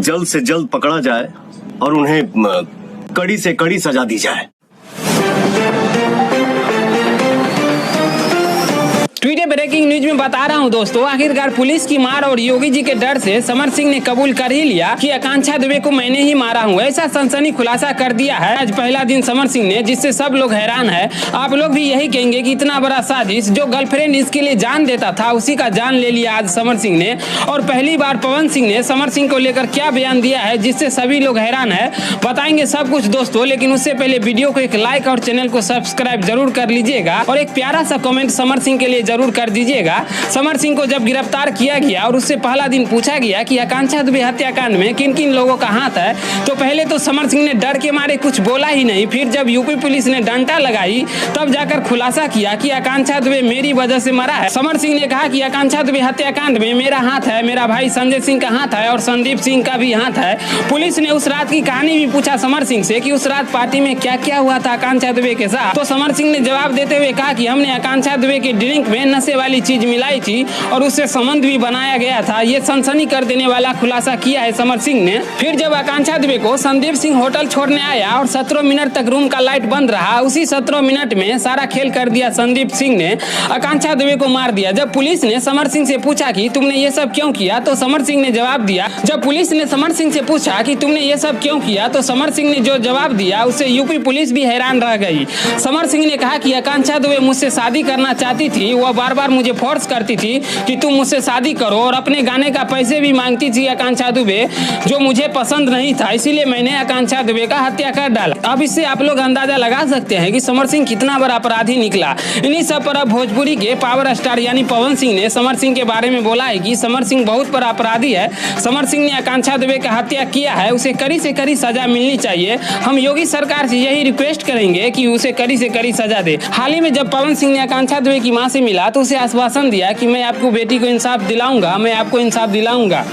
जल्द से जल्द पकड़ा जाए और उन्हें कड़ी से कड़ी सजा दी जाए। ट्वीटर ब्रेकिंग न्यूज में बता रहा हूं दोस्तों, आखिरकार पुलिस की मार और योगी जी के डर से समर सिंह ने कबूल कर ही लिया कि आकांक्षा दुबे को मैंने ही मारा हूं। ऐसा सनसनी खुलासा कर दिया है आज पहला दिन समर सिंह ने, जिससे सब लोग हैरान है। आप लोग भी यही कहेंगे कि इतना बड़ा साजिश, जो गर्लफ्रेंड इसके लिए जान देता था उसी का जान ले लिया आज समर सिंह ने। और पहली बार पवन सिंह ने समर सिंह को लेकर क्या बयान दिया है जिससे सभी लोग हैरान है, बताएंगे सब कुछ दोस्तों। लेकिन उससे पहले वीडियो को एक लाइक और चैनल को सब्सक्राइब जरूर कर लीजिएगा और एक प्यारा सा कमेंट समर सिंह के लिए जरूर कर दीजिएगा। समर सिंह को जब गिरफ्तार किया गया और उससे पहला दिन पूछा गया कि आकांक्षा दुबे हत्याकांड में किन किन लोगों का हाथ है, तो पहले तो समर सिंह ने डर के मारे कुछ बोला ही नहीं। फिर जब यूपी पुलिस ने डंडा लगाई तब जाकर खुलासा किया कि आकांक्षा दुबे मेरी वजह से मरा है। समर सिंह ने कहा कि आकांक्षा दुबे हत्याकांड में मेरा हाथ है, मेरा भाई संजय सिंह का हाथ है और संदीप सिंह का भी हाथ है। पुलिस ने उस रात की कहानी भी पूछा समर सिंह से कि उस रात पार्टी में क्या क्या हुआ था आकांक्षा दुबे के साथ, तो समर सिंह ने जवाब देते हुए कहा कि हमने आकांक्षा दुबे के ड्रिंक में नशे वाली चीज मिलाई थी और उससे संबंध भी बनाया गया था। ये सनसनी कर देने वाला खुलासा किया है समर सिंह ने। फिर जब आकांक्षा दुबे को संदीप सिंह होटल छोड़ने आया और 17 मिनट तक रूम का लाइट बंद रहा, उसी 17 मिनट में सारा खेल कर दिया संदीप सिंह ने, आकांक्षा दुबे को मार दिया। जब पुलिस ने समर सिंह से पूछा कि तुमने ये सब क्यों किया, तो समर सिंह ने जवाब दिया। जब पुलिस ने समर सिंह से पूछा कि तुमने ये सब क्यों किया, तो समर सिंह ने जो जवाब दिया उससे यूपी पुलिस भी हैरान रह गई। समर सिंह ने कहा कि आकांक्षा दुबे मुझसे शादी करना चाहती थी, वह बार बार मुझे फोर्स करती थी कि तुम मुझसे शादी करो और अपने गाने का पैसे भी मांगती थी आकांक्षा दुबे, जो मुझे पसंद नहीं था, इसीलिए मैंने आकांक्षा दुबे का हत्या कर डाला। अब इससे आप लोग अंदाजा लगा सकते हैं कि समर सिंह कितना बड़ा अपराधी निकला। इन्हीं सब पर अब भोजपुरी के पावर स्टार यानी पवन सिंह ने समर सिंह के बारे में बोला है कि समर सिंह बहुत बड़ा अपराधी है। समर सिंह ने आकांक्षा दुबे का हत्या किया है, उसे कड़ी से कड़ी सजा मिलनी चाहिए। हम योगी सरकार से यही रिक्वेस्ट करेंगे कि उसे कड़ी से कड़ी सजा दे। हाल ही में जब पवन सिंह ने आकांक्षा दुबे की मां से मिला तो उसे आश्वासन दिया कि मैं आपको बेटी को इंसाफ दिलाऊंगा, मैं आपको इंसाफ दिलाऊंगा।